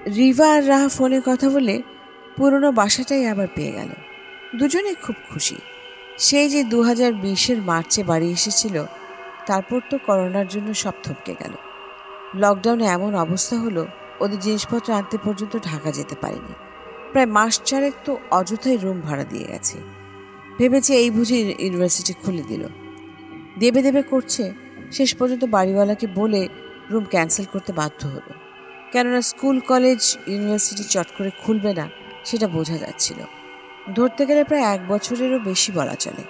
রিভা আর রাহা ফোনে কথা বলে পুরনো বাসাটাই আবার পেয়ে গেল। দুজনে খুব খুশি। সেই যে 2020-এর মার্চে বাড়ি এসেছিল, তারপর তো করোনার জন্য সব থমকে গেল। লকডাউনে এমন অবস্থা হলো, ওদের জিনিসপত্র আনতে পর্যন্ত ঢাকা যেতে পারেনি। প্রায় মাস চারেক তো অযথাই রুম ভাড়া দিয়ে গেছে। ভেবেছে এই বুঝি ইউনিভার্সিটি খুলে দিল, দেবে দেবে করছে। শেষ পর্যন্ত বাড়িওয়ালাকে বলে রুম ক্যান্সেল করতে বাধ্য হলো, কেননা স্কুল কলেজ ইউনিভার্সিটি চট করে খুলবে না সেটা বোঝা যাচ্ছিল। ধরতে গেলে প্রায় 1 বছরেরও বেশি বলা চলে।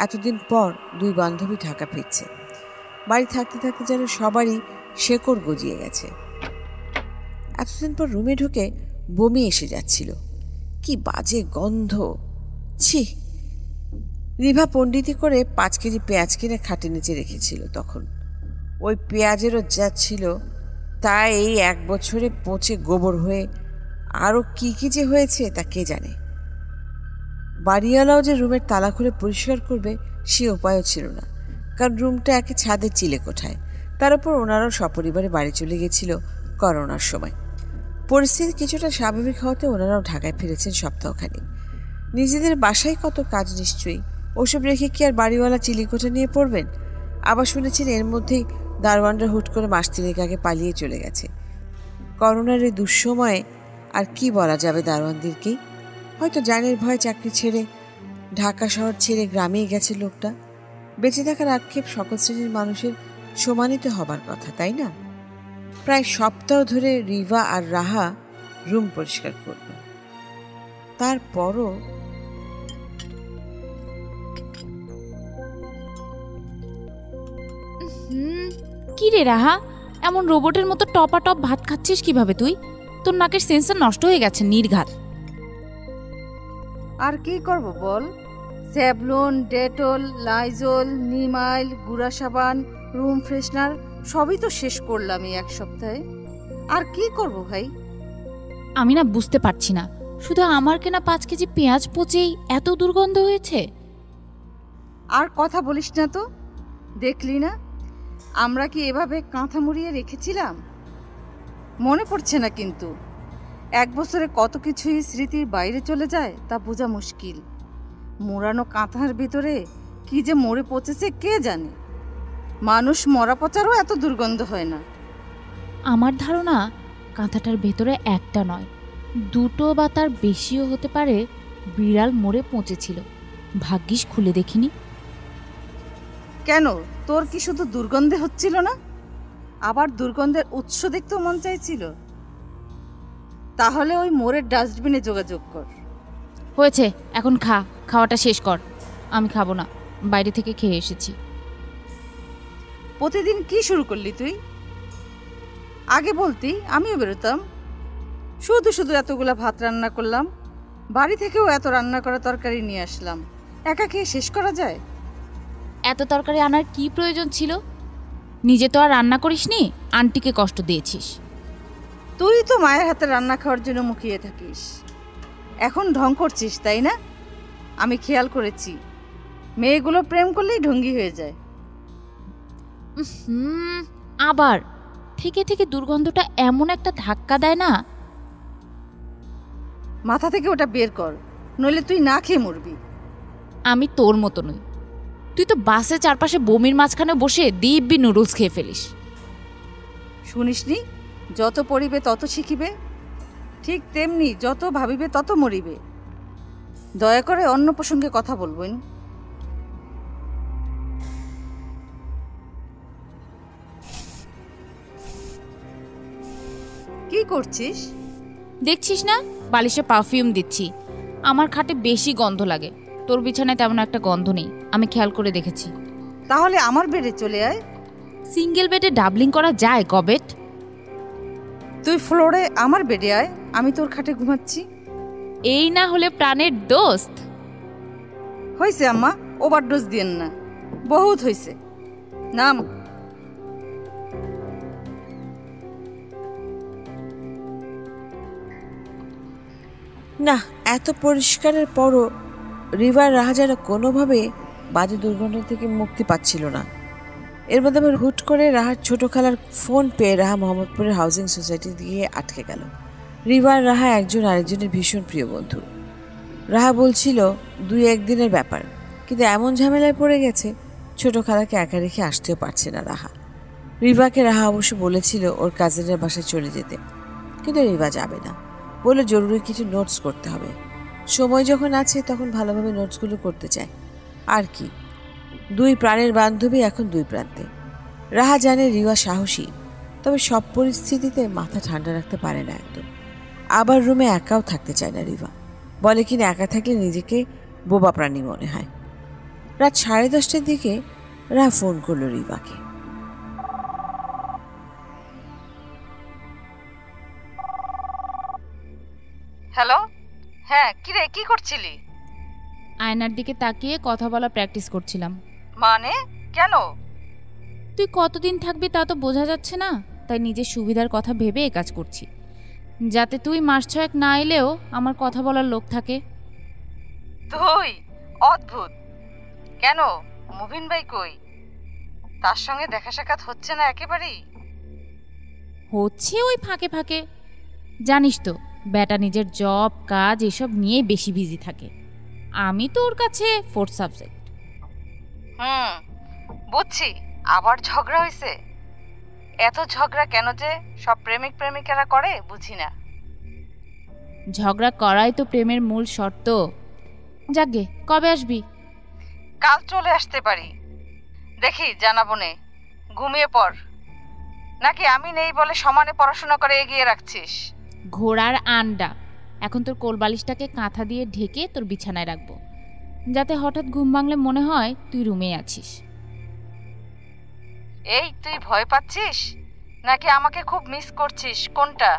এতদিন পর দুই বান্ধবী ঢাকা ফিরছে। বাড়ি থাকতে থাকতে যেন সবারই শেকড় গজিয়ে গেছে। এতদিন পর রুমে ঢুকে বমি এসে যাচ্ছিল। কি বাজে গন্ধ, ছি! রিভা পণ্ডিতি করে 5 কেজি পেঁয়াজ কিনে খাটে নিচে রেখেছিল। তখন ওই পেঁয়াজেরও যা ছিল তা এই 1 বছরে পচে গোবর হয়ে আরও কি কি যে হয়েছে তা কে জানে। বাড়িওয়ালাও যে রুমের তালা খুলে পরিষ্কার করবে সে উপায়ও ছিল না, কারণ রুমটা একে ছাদের চিলে কোঠায়। তার উপর ওনারাও সপরিবারে বাড়ি চলে গেছিল করোনার সময়। পরিস্থিতি কিছুটা স্বাভাবিক হওয়াতে ওনারাও ঢাকায় ফিরেছেন সপ্তাহখানেক। নিজেদের বাসায় কত কাজ নিশ্চয়ই, ওসব রেখে কি আর বাড়িওয়ালা চিলিকোঠা নিয়ে পড়বেন? আবার শুনেছেন এর মধ্যেই দারোয়ানরা হুট করে মাস 3 আগে পালিয়ে চলে গেছে। করোনার এই দুঃসময়ে আর কি বলা যাবে দারোয়ানদেরকেই? হয়তো জানের ভয়ে চাকরি ছেড়ে ঢাকা শহর ছেড়ে গ্রামেই গেছে লোকটা। বেঁচে থাকার আক্ষেপ সকল শ্রেণীর মানুষের সমানিত হবার কথা, তাই না? প্রায় সপ্তাহ ধরে রিভা আর রাহা রুম পরিষ্কার করল। তারপরও কি রে রাহা, এমন রোবটের মতো টপাটপ ভাত খাচ্ছিস কিভাবে তুই? তোর নাকের সেন্সর নষ্ট হয়ে গেছে নির্ঘাত। আর কি করব বল? স্যাভলন, ডেটল, লাইজল, নিমাইল, গুঁড়া সাবান, রুম ফ্রেশনার সবই তো শেষ করলাম এই 1 সপ্তাহে। আর কি করব ভাই? আমি না বুঝতে পারছি না, শুধু আমার কেনা 5 কেজি পেঁয়াজ পচেই এত দুর্গন্ধ হয়েছে। আর কথা বলিস না তো, দেখলি না আমরা কি এভাবে কাঁথা মুড়িয়ে রেখেছিলাম? মনে পড়ছে না কিন্তু 1 বছরে কত কিছুই স্মৃতির বাইরে চলে যায় তা বোঝা মুশকিল। মোড়ানো কাঁথার ভিতরে কি যে মরে পচেছে কে জানে। মানুষ মরা পচারও এত দুর্গন্ধ হয় না। আমার ধারণা কাঁথাটার ভেতরে একটা নয়, 2টো বা তার বেশিও হতে পারে বিড়াল মরে পচেছিল। ভাগ্যিস খুলে দেখিনি। কেন, তোর কি শুধু দুর্গন্ধে হচ্ছিল না, আবার দুর্গন্ধের উৎস দেখতেও মন চাইছিল? তাহলে ওই মোড়ের ডাস্টবিনে যোগাযোগ কর। হয়েছে, এখন খাওয়াটা শেষ কর। আমি খাবো না, বাইরে থেকে খেয়ে এসেছি। প্রতিদিন কি শুরু করলি তুই? আগে বলতি আমিও বেরোতাম। শুধু শুধু এতগুলা ভাত রান্না করলাম, বাড়ি থেকেও এত রান্না করা তরকারি নিয়ে আসলাম। একা খেয়ে শেষ করা যায়? এত তরকারি আনার কি প্রয়োজন ছিল? নিজে তো আর রান্না করিসনি, আন্টিকে কষ্ট দিয়েছিস। তুই তো মায়ের হাতে রান্না খাওয়ার জন্য মুখিয়ে থাকিস, এখন ঢং করছিস তাই না? আমি খেয়াল করেছি, মেয়েগুলো প্রেম করলেই ঢঙ্গি হয়ে যায়। আবার থেকে থেকে দুর্গন্ধটা এমন একটা ধাক্কা দেয় না। মাথা থেকে ওটা বের কর, নইলে তুই না খেয়ে মরবি। আমি তোর মতো নই, তুই তো বাসে চারপাশে বমির মাঝখানে বসে দিব্যি নুডলস খেয়ে ফেলিস। শুনিসনি, যত পড়িবে তত শিখিবে, ঠিক তেমনি যত ভাবিবে তত মরিবে। দয়া করে অন্য প্রসঙ্গে কথা বলবেন। কি করছিস? দেখছিস না, বালিশে পারফিউম দিচ্ছি। আমার খাটে বেশি গন্ধ লাগে, তোর বিছানায় তেমন একটা গন্ধ নেই, আমি খেয়াল করে দেখেছি। তাহলে আমার বেডে চলে আয়। সিঙ্গেল বেডে ডাবলিং করা যায় গবেট? তুই ফ্লোরে আমার বেডে আয়, আমি তোর খাটে ঘুমাচ্ছি। এই না হলে প্রাণের দোস্ত। হয়েছে আম্মা, ওভারডোজ দিয়েন না, বহুত হয়েছে, নাম। না, এত পরিষ্কারের পরও রিভার রাহা যেন কোনোভাবে বাজে দুর্গন্ধ থেকে মুক্তি পাচ্ছিল না। এর মধ্যে আবার হুট করে রাহার ছোটো খালার ফোন পেয়ে রাহা মোহাম্মদপুরের হাউজিং সোসাইটি গিয়ে আটকে গেল। রিবা আর রাহা একজন আরেকজনের ভীষণ প্রিয় বন্ধু। রাহা বলছিল 2-1 দিনের ব্যাপার, কিন্তু এমন ঝামেলায় পড়ে গেছে ছোট খালাকে একা রেখে আসতেও পারছে না রাহা। রিবাকে রাহা অবশ্য বলেছিল ওর কাজিনের বাসায় চলে যেতে, কিন্তু রিবা যাবে না, বলে জরুরি কিছু নোটস করতে হবে। সময় যখন আছে তখন ভালোভাবে নোটসগুলো করতে চায়। আর কি, 2 প্রাণের বান্ধবী এখন 2 প্রান্তে। রাহা জানে রিবা সাহসী, তবে সব পরিস্থিতিতে মাথা ঠান্ডা রাখতে পারে না একদম। আবার রুমে একাও থাকতে চায় না রিবা, বলে কিনা একা থাকলে নিজেকে বোবা প্রাণী মনে হয়। রাত 10:30টার দিকে রাহা ফোন করলো রিবাকে। হ্যালো, হ্যাঁ কিরে, কি করছিলি? আয়নার দিকে তাকিয়ে কথা বলা প্র্যাকটিস করছিলাম। মানে কেন? তুই কতদিন থাকবি তা তো বোঝা যাচ্ছে না, তাই নিজের সুবিধার কথা ভেবে কাজ করছি, যাতে তুই মাস 6 না এলেও আমার কথা বলার লোক থাকে। তুই অদ্ভুত। কেন, মুবিন ভাই কই? তার সঙ্গে দেখা সাক্ষাৎ হচ্ছে না একেবারেই? হচ্ছে ওই ফাঁকে ফাঁকে, জানিস তো বেটা নিজের জব কাজ এসব নিয়ে বেশি বিজি থাকে। আমি তো ওর কাছে ফোর্থ সাবজেক্ট। বুঝছি। আবার ঝগড়া হয়েছে? এত ঝগড়া কেন যে সব প্রেমিক প্রেমিকারা করে বুঝি না। ঝগড়া করাই তো প্রেমের মূল শর্ত। যাকগে, কবে আসবি? কাল চলে আসতে পারি, দেখি জানাবো নে। ঘুমিয়ে পড়, নাকি আমি নেই বলে সমানে পড়াশোনা করে এগিয়ে রাখছিস? ঘোড়ার আন্ডা। এখন তোর কোলবালিশটাকে কাঁথা দিয়ে ঢেকে তোর বিছানায় রাখবো, যাতে হঠাৎ ঘুম ভাঙলে মনে হয় তুই রুমে আছিস। এই তুই ভয় পাচ্ছিস নাকি আমাকে খুব মিস করছিস, কোনটা?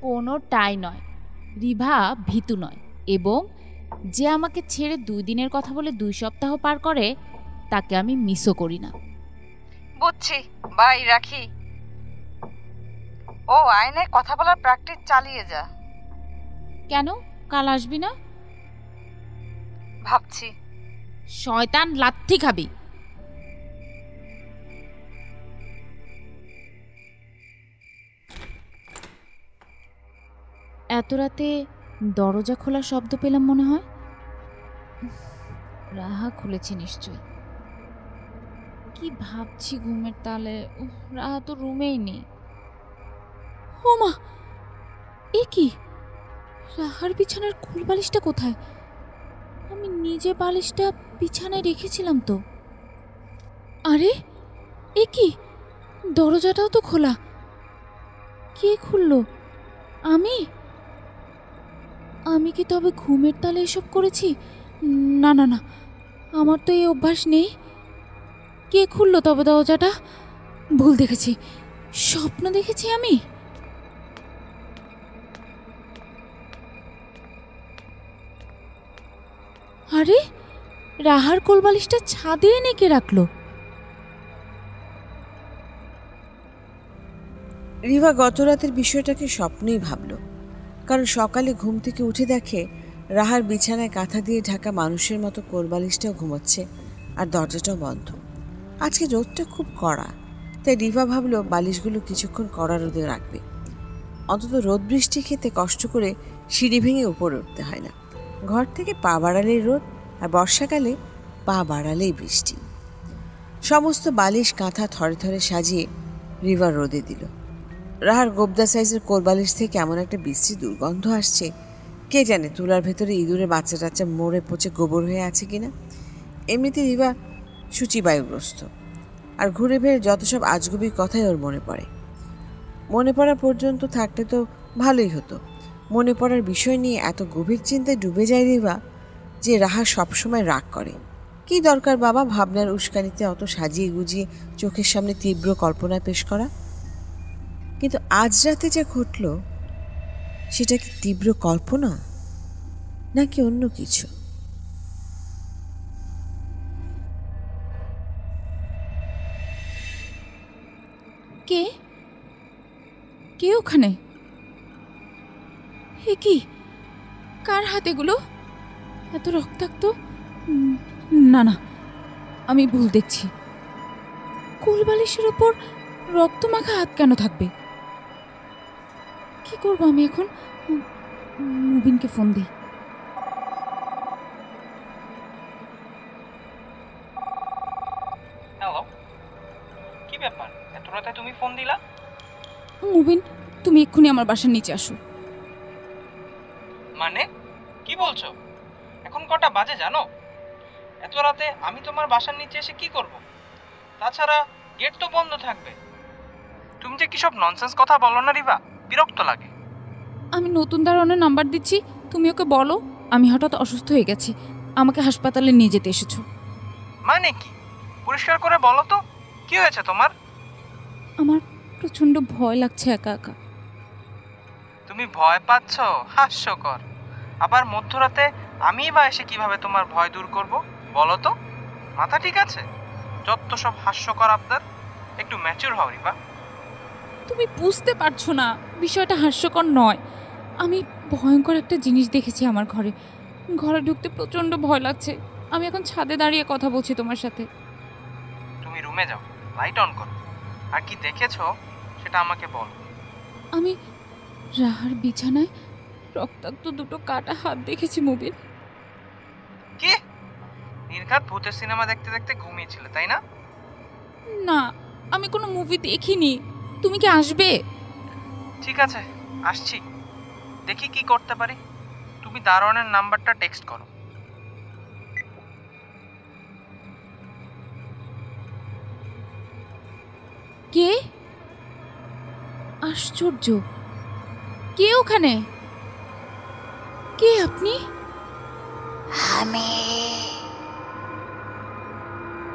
কোনোটাই নয়। রিভা ভীতু নয়, এবং যে আমাকে ছেড়ে 2 দিনের কথা বলে 2 সপ্তাহ পার করে তাকে আমি মিসও করি না। বুঝছি, বাই, রাখি। ও আয়নায় কথা বলার প্র্যাকটিস চালিয়ে যা। কেন, কাল আসবি না? ভাবছি। শয়তান, লাথি খাবি। এত রাতে দরজা খোলার শব্দ পেলাম মনে হয়। রাহা খুলেছে নিশ্চয়ই। কি ভাবছি ঘুমের তালে, রাহা তো রুমেই নেই। ও মা, এ কি? রাহার বিছানার কোল বালিশটা কোথায়? আমি নিজে বালিশটা বিছানায় রেখেছিলাম তো। আরে এ কি, দরজাটাও তো খোলা। কে খুললো? আমি আমি কি তবে ঘুমের তালে এসব করেছি? না না না, আমার তো এই অভ্যাস নেই। কে খুললো তবে দরজাটা? ভুল দেখেছি, স্বপ্ন দেখেছি আমি। আরে রাহার কোলবালিশটা ছাদে এনে কে রাখলো? রিভা গত রাতের বিষয়টাকে স্বপ্নেই ভাবল, কারণ সকালে ঘুম থেকে উঠে দেখে রাহার বিছানায় কাঁথা দিয়ে ঢাকা মানুষের মতো কোলবালিশটাও ঘুমোচ্ছে, আর দরজাটাও বন্ধ। আজকে রোদটা খুব কড়া, তাই রিভা ভাবল বালিশগুলো কিছুক্ষণ কড়া রোদে রাখবে, অন্তত রোদ বৃষ্টি খেতে কষ্ট করে সিঁড়ি ভেঙে উপরে উঠতে হয় না। ঘর থেকে পা বাড়ালেই রোদ, আর বর্ষাকালে পা বাড়ালেই বৃষ্টি। সমস্ত বালিশ কাঁথা থরে থরে সাজিয়ে রিভা রোদে দিল। রাহার গোবদা সাইজের কোলবালিশ থেকে এমন একটা বিশ্রী দুর্গন্ধ আসছে, কে জানে তুলার ভেতরে ইঁদুরের বাচ্চা টাচ্চা মরে পচে গোবর হয়ে আছে কিনা। এমনিতে রিভা সূচিবায়ুগ্রস্ত, আর ঘুরে ফিরে যত সব আজগুবি কথাই ওর মনে পড়ে। মনে পড়া পর্যন্ত থাকলে তো ভালোই হতো। মনে পড়ার বিষয় নিয়ে এত গভীর চিন্তায় ডুবে যায় রিভা যে রাহা সবসময় রাগ করে। কি দরকার বাবা ভাবনার উস্কানিতে অত সাজিয়ে গুজিয়ে চোখের সামনে তীব্র কল্পনা পেশ করা? কিন্তু আজ রাতে যা ঘটল, সেটা কি তীব্র কল্পনা নাকি অন্য কিছু? কে কে ওখানে? এ কি, কার হাতেগুলো এত রক্তাক্ত? না না, আমি ভুল দেখছি। কোলবালিশের ওপর রক্ত মাখা হাত কেন থাকবে? কি করবো আমি এখন? মুবিনকে ফোন দিই। হ্যালো, কি ব্যাপার এত রাতে তুমি ফোন দিলা? মুবিন, তুমি এক্ষুনি আমার বাসার নিচে আসো। মানে কি বলছো? এখন কটা বাজে জানো? এত রাতে আমি তোমার বাসার নিচে এসে কি করব? তাছাড়া গেট তো বন্ধ থাকবে। তুমি যে কিসব ননসেন্স কথা বলো না রিবা, বিরক্ত লাগে। আমি নতুন দারোয়ানের নাম্বার দিচ্ছি, তুমি ওকে বলো আমি হঠাৎ অসুস্থ হয়ে গেছি, আমাকে হাসপাতালে নিয়ে যেতে এসেছো। মানে কি? পরিষ্কার করে বলো তো, কি হয়েছে তোমার? আমার প্রচণ্ড ভয় লাগছে একা একা। তুমি ভয় পাচ্ছ? হাস্যকর। আবার মধ্যরাতে আমিই বা এসে কিভাবে তোমার ভয় দূর করব বলো তো? মাথা ঠিক আছে? যত সব হাস্যকর আপনার। একটু ম্যাচিউর হও রিবা। তুমি বুঝতে পারছো না, বিষয়টা হাস্যকর নয়। আমি ভয়ঙ্কর একটা জিনিস দেখেছি আমার ঘরে। ঘরে ঢুকতে প্রচণ্ড ভয় লাগছে। আমি এখন ছাদে দাঁড়িয়ে কথা বলছি তোমার সাথে। তুমি রুমে যাও, লাইট অন করো। আর কি দেখেছো সেটা আমাকে বলো। আমি রাহার বিছানায় রক্তাক্ত দুটো কাটা হাত দেখেছি মুবিন। কি? নির্ঘাত ভূতের সিনেমা দেখতে দেখতে ঘুমিয়েছিলে তাই না? না, আমি কোনো মুভি দেখিনি। তুমি কি আসবে? ঠিক আছে, আসছি। দেখি কি করতে পারি। তুমি দারোয়ানের নাম্বারটা টেক্সট করো। কে? আশ্চর্য, কে ওখানে? কে আপনি? আমি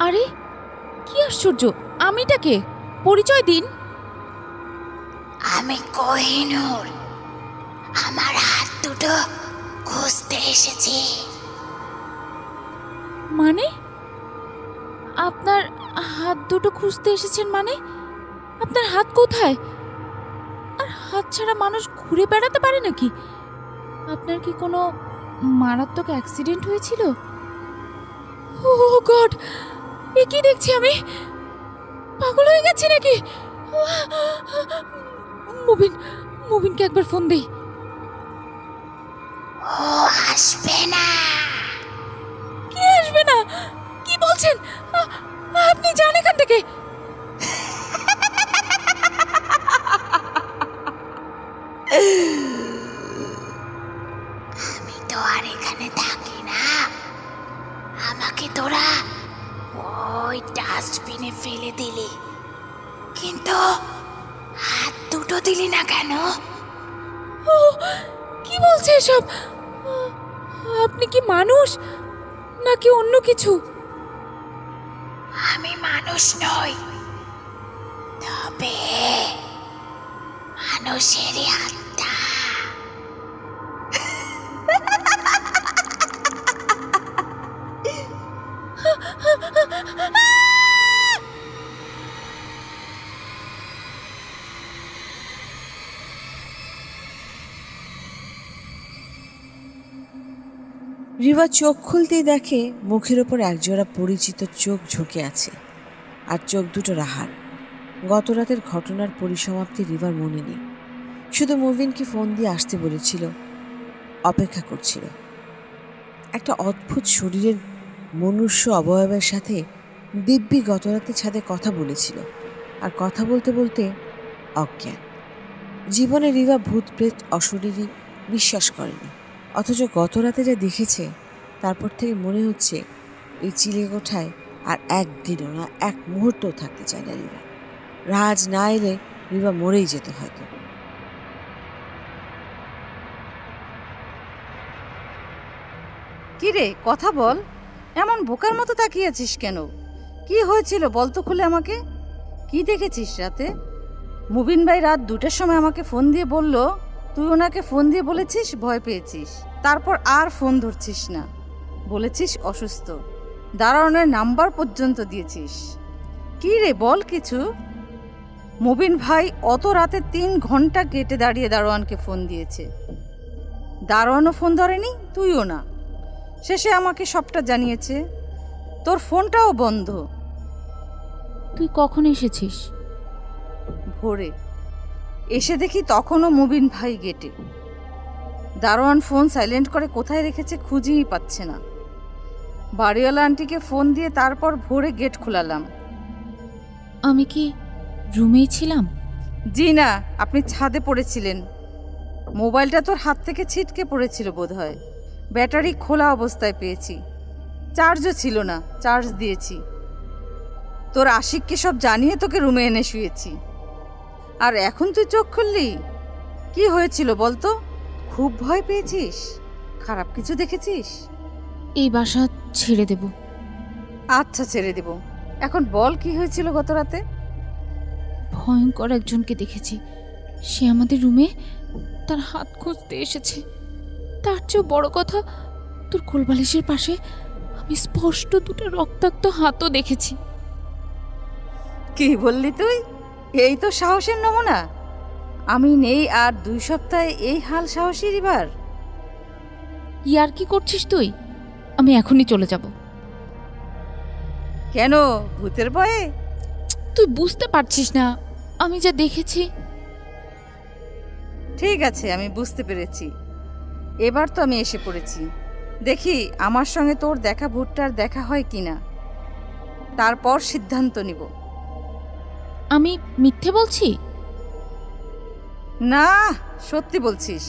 আরে কি আশ্চর্য, আমিটা কে? পরিচয় দিন। আমি কোহিনূর। আমার হাত দুটো খুঁজতে এসেছি। মানে আপনার হাত দুটো খুঁজতে এসেছেন? মানে আপনার হাত কোথায়? আর হাত ছাড়া মানুষ ঘুরে বেড়াতে পারে নাকি? আপনার কি কোনো মারাত্মক অ্যাক্সিডেন্ট হয়েছিল? ও গড, এ কি দেখছি আমি? পাগল হয়ে গেছি নাকি? মুবিনকে একবার ফোন দেই। ও আসবে না। কে আসবে না? কি বলছেন? আপনি যান এখান থেকে। আমি তো আর এখানে থাকি না। আমাকে তোরা ওই ডাস্টবিনে ফেলে দিলি, কিন্তু হাত দুটো দিলি না কেন? ও কি বলছে এসব? আপনি কি মানুষ নাকি অন্য কিছু? আমি মানুষ নই, তবে মানুষেরই আত্মা। রিবা চোখ খুলতেই দেখে মুখের ওপর একজোড়া পরিচিত চোখ ঝুঁকে আছে, আর চোখ দুটো রাহার। গত রাতের ঘটনার পরিসমাপ্তি রিবার মনে নেই, শুধু মুবিনকে ফোন দিয়ে আসতে বলেছিল, অপেক্ষা করছিল। একটা অদ্ভুত শরীরের মনুষ্য অবয়বের সাথে দিব্যি গত রাতে ছাদে কথা বলেছিল, আর কথা বলতে বলতে অজ্ঞান। জীবনে রিবা ভূত প্রেত অশরীরী বিশ্বাস করেনি, অথচ গত রাতে যা দেখেছে তারপর থেকে মনে হচ্ছে এই চিলেকোঠায় আর একদিনও না, এক মুহূর্তও থাকতে চায় না রিবা। রাজ না এলে রিবা মরেই যেত হয়তো। কি রে, কথা বল। এমন বোকার মতো তাকিয়ে আছিস কেন? কি হয়েছিল বল তো খুলে আমাকে। কি দেখেছিস রাতে? মুবিন ভাই রাত 2টার সময় আমাকে ফোন দিয়ে বলল তুই ওনাকে ফোন দিয়ে বলেছিস ভয় পেয়েছিস, তারপর আর ফোন ধরছিস না, বলেছিস অসুস্থ, দারোয়ানের নাম্বার পর্যন্ত দিয়েছিস। কি রে বল কিছু। মুবিন ভাই অত রাতে 3 ঘন্টা গেটে দাঁড়িয়ে দারোয়ানকে ফোন দিয়েছে। দারোয়ানও ফোন ধরেনি, তুইও না। শেষে আমাকে সবটা জানিয়েছে, তোর ফোনটাও বন্ধ। তুই কখন এসেছিস? ভোরে। এসে দেখি তখনও মুবিন ভাই গেটে। দারোয়ান ফোন সাইলেন্ট করে কোথায় রেখেছে খুঁজেই পাচ্ছে না। বাড়িওয়ালা আন্টিকে ফোন দিয়ে তারপর ভোরে গেট খোলালাম। আমি কি রুমেই ছিলাম? জি না, আপনি ছাদে পড়েছিলেন। মোবাইলটা তোর হাত থেকে ছিটকে পড়েছিল বোধহয়। ব্যাটারি খোলা অবস্থায় পেয়েছি, চার্জও ছিল না, চার্জ দিয়েছি। তোর আশিককে সব জানিয়ে তোকে রুমে এনে শুয়েছি। আর এখন তুই চোখ খুললি? কি হয়েছিল বলতো? খুব ভয় পেয়েছিস? খারাপ কিছু দেখেছিস? এই বাসা ছেড়ে দেব। আচ্ছা ছেড়ে দেব। এখন বল কি হয়েছিল গত রাতে? ভয়ঙ্কর একজনকে দেখেছি। সে আমাদের রুমে তার হাত খুঁজতে এসেছে। তার চেয়েও বড় কথা, তোর কোলবালিশের পাশে আমি স্পষ্ট দুটো রক্তাক্ত হাতও দেখেছি। কি বললি তুই? এই তো সাহসের নমুনা। আমি নেই আর 2 সপ্তাহে এই হাল সাহসী রিভার? ইয়ার কি করছিস তুই? আমি এখনই চলে যাব। কেন, ভূতের ভয়ে? তুই বুঝতে পারছিস না আমি যা দেখেছি। ঠিক আছে, আমি বুঝতে পেরেছি। এবার তো আমি এসে পড়েছি। দেখি আমার সঙ্গে তোর দেখা ভূতটার দেখা হয় কিনা, তারপর সিদ্ধান্ত নিব। আমি মিথ্যে বলছি? না, সত্যি বলছিস।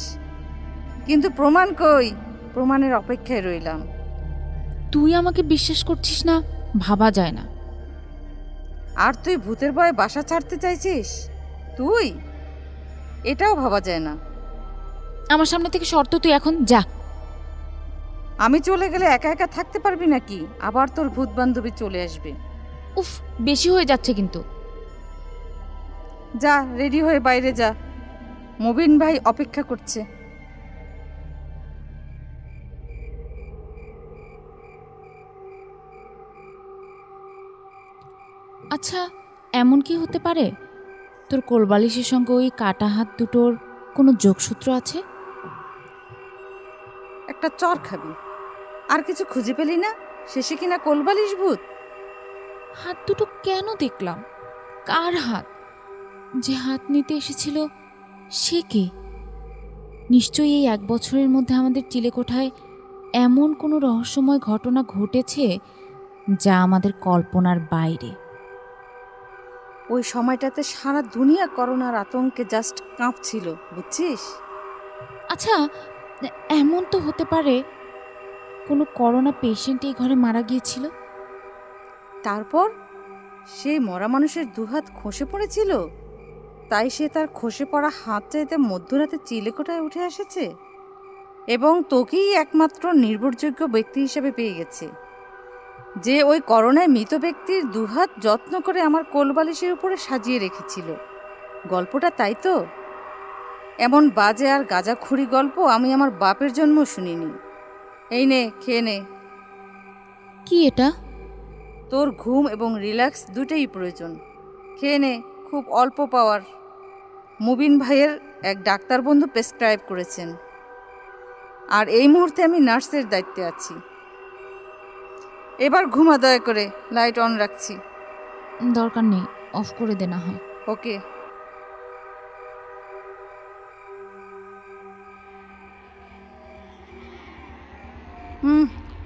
কিন্তু প্রমাণ কই? প্রমাণের অপেক্ষায় রইলাম। তুই আমাকে বিশ্বাস করছিস না ভাবা যায় না। আর তুই ভূতের ভয়ে বাসা ছাড়তে চাইছিস? তুই? এটাও ভাবা যায় না। আমার সামনে থেকে শর্ত, তুই এখন যা। আমি চলে গেলে একা একা থাকতে পারবি নাকি? আবার তোর ভূত বান্ধবী চলে আসবে। উফ, বেশি হয়ে যাচ্ছে কিন্তু। যা, রেডি হয়ে বাইরে যা। মুবিন ভাই অপেক্ষা করছে। আচ্ছা, এমন কি হতে পারে তোর কোলবালিশের সঙ্গে ওই কাটা হাত দুটোর কোনো যোগসূত্র আছে? একটা চর খাবি। আর কিছু খুঁজে পেলি না? শেষে কিনা কোলবালিশ ভূত? হাত দুটো কেন দেখলাম? কার হাত? যে হাত নিতে এসেছিল সে কে? নিশ্চয়ই এই 1 বছরের মধ্যে আমাদের চিলেকোঠায় এমন কোনো রহস্যময় ঘটনা ঘটেছে যা আমাদের কল্পনার বাইরে। ওই সময়টাতে সারা দুনিয়া করোনার আতঙ্কে জাস্ট কাঁপছিল, বুঝছিস? আচ্ছা, এমন তো হতে পারে কোনো করোনা পেশেন্ট এই ঘরে মারা গিয়েছিল। তারপর সেই মরা মানুষের 2 হাত খসে পড়েছিল, তাই সে তার খসে পড়া হাত চাইতে মধ্যরাতে চিলেকোঠায় উঠে এসেছে এবং তোকেই একমাত্র নির্ভরযোগ্য ব্যক্তি হিসেবে পেয়ে গেছে, যে ওই করোনায় মৃত ব্যক্তির 2 হাত যত্ন করে আমার কোলবালিশের উপরে সাজিয়ে রেখেছিল। গল্পটা তাই তো? এমন বাজে আর গাঁজাখুরি গল্প আমি আমার বাপের জন্ম শুনিনি। এই নে, খেয়ে নে। কি এটা? তোর ঘুম এবং রিল্যাক্স দুটোই প্রয়োজন। খেয়ে নে, খুব অল্প পাওয়ার। মুবিন ভাইয়ের এক ডাক্তার বন্ধু প্রেসক্রাইব করেছেন। আর এই মুহূর্তে আমি নার্সের দায়িত্বে আছি। এবার ঘুমা দয়া করে। লাইট অন রাখছি। দরকার নেই, অফ করে দে না হয়। ওকে।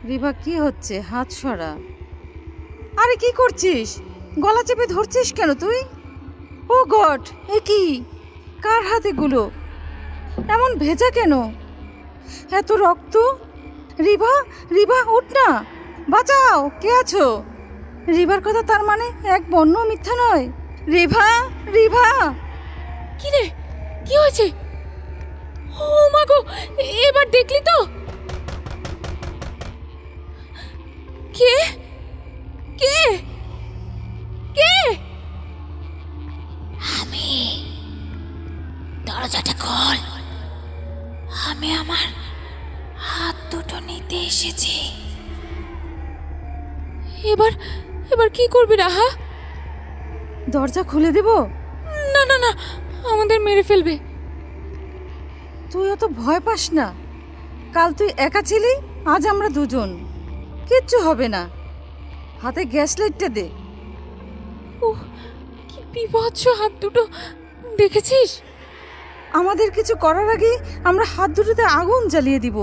রিভা, কি হচ্ছে? হাত সরা। আরে কি করছিস? গলা চেপে ধরছিস কেন তুই? ও গড, এ কি? কার হাত এগুলো? এমন ভেজা কেন? এত রক্ত! রিভা, রিভা, উঠ না, বাঁচাও! কে আছো? রিভার কথা তার মানে এক বন্য মিথ্যা নয়। রিভা, রিভা! কি রে, কি হয়েছে? ও মা গো, এবার দেখলি তো? কে কে কে? আমি। দরজাটা খোল। আমি আমার হাত দুটো নিতে এসেছি। এবার এবার কি করবি রাহা? দরজা খুলে দেব? না না না, আমাদের মেরে ফেলবে। তুই অত ভয় পাস না। কাল তুই একা ছিলি, আজ আমরা দুজন। কিচ্ছু হবে না। হাতে গ্যাস লাইটটা দে। ও কি বিভৎস হাত দুটো, দেখেছিস? আমাদের কিছু করার আগে আমরা হাত দুটোতে আগুন জ্বালিয়ে দিব।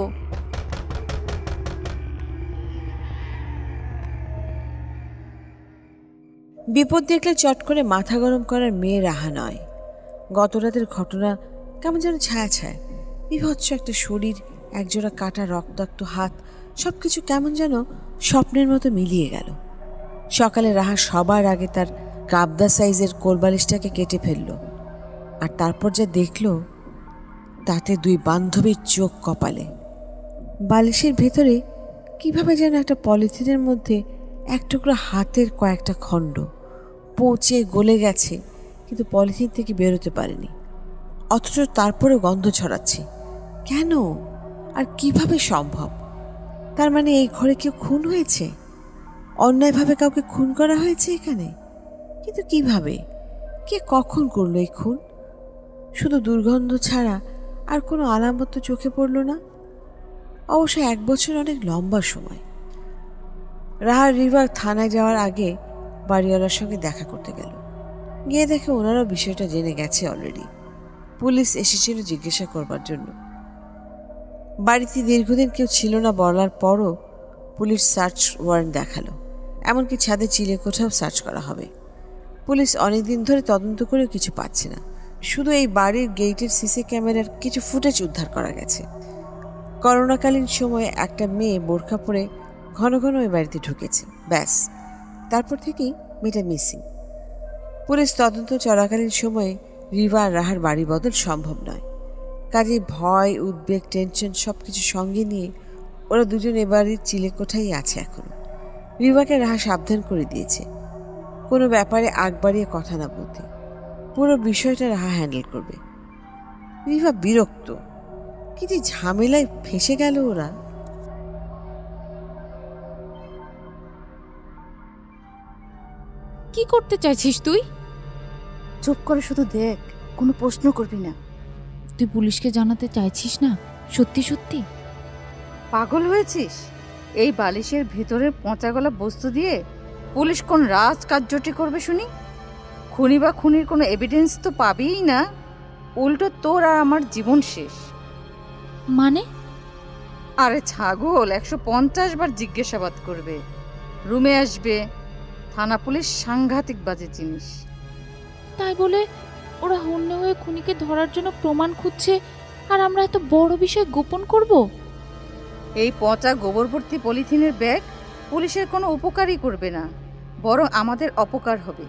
বিপদ দেখলে চট করে মাথা গরম করার মেয়ে রাহা নয়। গত রাতের ঘটনা কেমন যেন ছায়া ছায়, বিভৎস একটা শরীর, একজোড়া কাটা রক্তাক্ত হাত, সবকিছু কেমন যেন স্বপ্নের মতো মিলিয়ে গেল। সকালে রাহা সবার আগে তার গাবদা সাইজের কোলবালিশটাকে কেটে ফেলল, আর তারপর যা দেখল তাতে দুই বান্ধবীর চোখ কপালে। বালিশের ভেতরে কিভাবে যেন একটা পলিথিনের মধ্যে এক টুকরো হাতের কয়েকটা খণ্ড পচে গলে গেছে, কিন্তু পলিথিন থেকে বেরোতে পারেনি, অথচ তারপরেও গন্ধ ছড়াচ্ছে। কেন আর কিভাবে সম্ভব? তার মানে এই ঘরে কেউ খুন হয়েছে, অন্যায়ভাবে কাউকে খুন করা হয়েছে এখানে। কিন্তু কিভাবে, কে কখন করলো এই খুন? শুধু দুর্গন্ধ ছাড়া আর কোনো আলামত তো চোখে পড়ল না। অবশ্য 1 বছর অনেক লম্বা সময়। রাহার রিভা থানায় যাওয়ার আগে বাড়িওয়ালার সঙ্গে দেখা করতে গেল। গিয়ে দেখে ওনারাও বিষয়টা জেনে গেছে অলরেডি। পুলিশ এসেছিল জিজ্ঞাসা করবার জন্য। বাড়িতে দীর্ঘদিন কেউ ছিল না বলার পরও পুলিশ সার্চ ওয়ারেন্ট দেখালো, এমনকি ছাদে চিলে কোঠাও সার্চ করা হবে। পুলিশ অনেকদিন ধরে তদন্ত করেও কিছু পাচ্ছে না। শুধু এই বাড়ির গেটের সিসি ক্যামেরার কিছু ফুটেজ উদ্ধার করা গেছে। করোনাকালীন সময়ে একটা মেয়ে বোরখা পরে ঘন ঘন ওই বাড়িতে ঢুকেছে, ব্যাস। তারপর থেকেই মেয়েটা মিসিং। পুলিশ তদন্ত চলাকালীন সময়ে রিভা আর রাহার বাড়ি বদল সম্ভব নয়। কাজে ভয়, উদ্বেগ, টেনশন সবকিছু সঙ্গে নিয়ে ওরা দুজন এ বাড়ির চিলে কোঠাই আছে এখনো। রিভাকে রাহা সাবধান করে দিয়েছে কোনো ব্যাপারে আগ বাড়িয়ে কথা না বলতে। পুরো বিষয়টা রাহা হ্যান্ডেল করবে। রিভা বিরক্ত, কি যে ঝামেলায় ফেসে গেল ওরা। কি করতে চাইছিস তুই? চুপ করে শুধু দেখ, কোনো প্রশ্ন করবি না। তুই পুলিশকে জানাতে চাইছিস না? সত্যি সত্যি? পাগল হয়েছিস? এই বালিশের ভেতরের পচা গলা বস্তু দিয়ে পুলিশ কোন রাজকার্যটি করবে শুনি? খুনি বা খুনির কোনো এভিডেন্স তো পাবেই না, উল্টো তোর আর আমার জীবন শেষ। মানে? আরে ছাগল, 150 বার জিজ্ঞাসাবাদ করবে, রুমে আসবে। থানা পুলিশ সাংঘাতিক বাজে জিনিস। তাই বলে ওরা হন্যে হয়ে খুনিকে ধরার জন্য প্রমাণ খুঁজছে, আর আমরা এত বড় বিষয় গোপন করব? এই পচা গোবর ভর্তি পলিথিনের ব্যাগ পুলিশের কোনো উপকারই করবে না, বরং আমাদের অপকার হবে।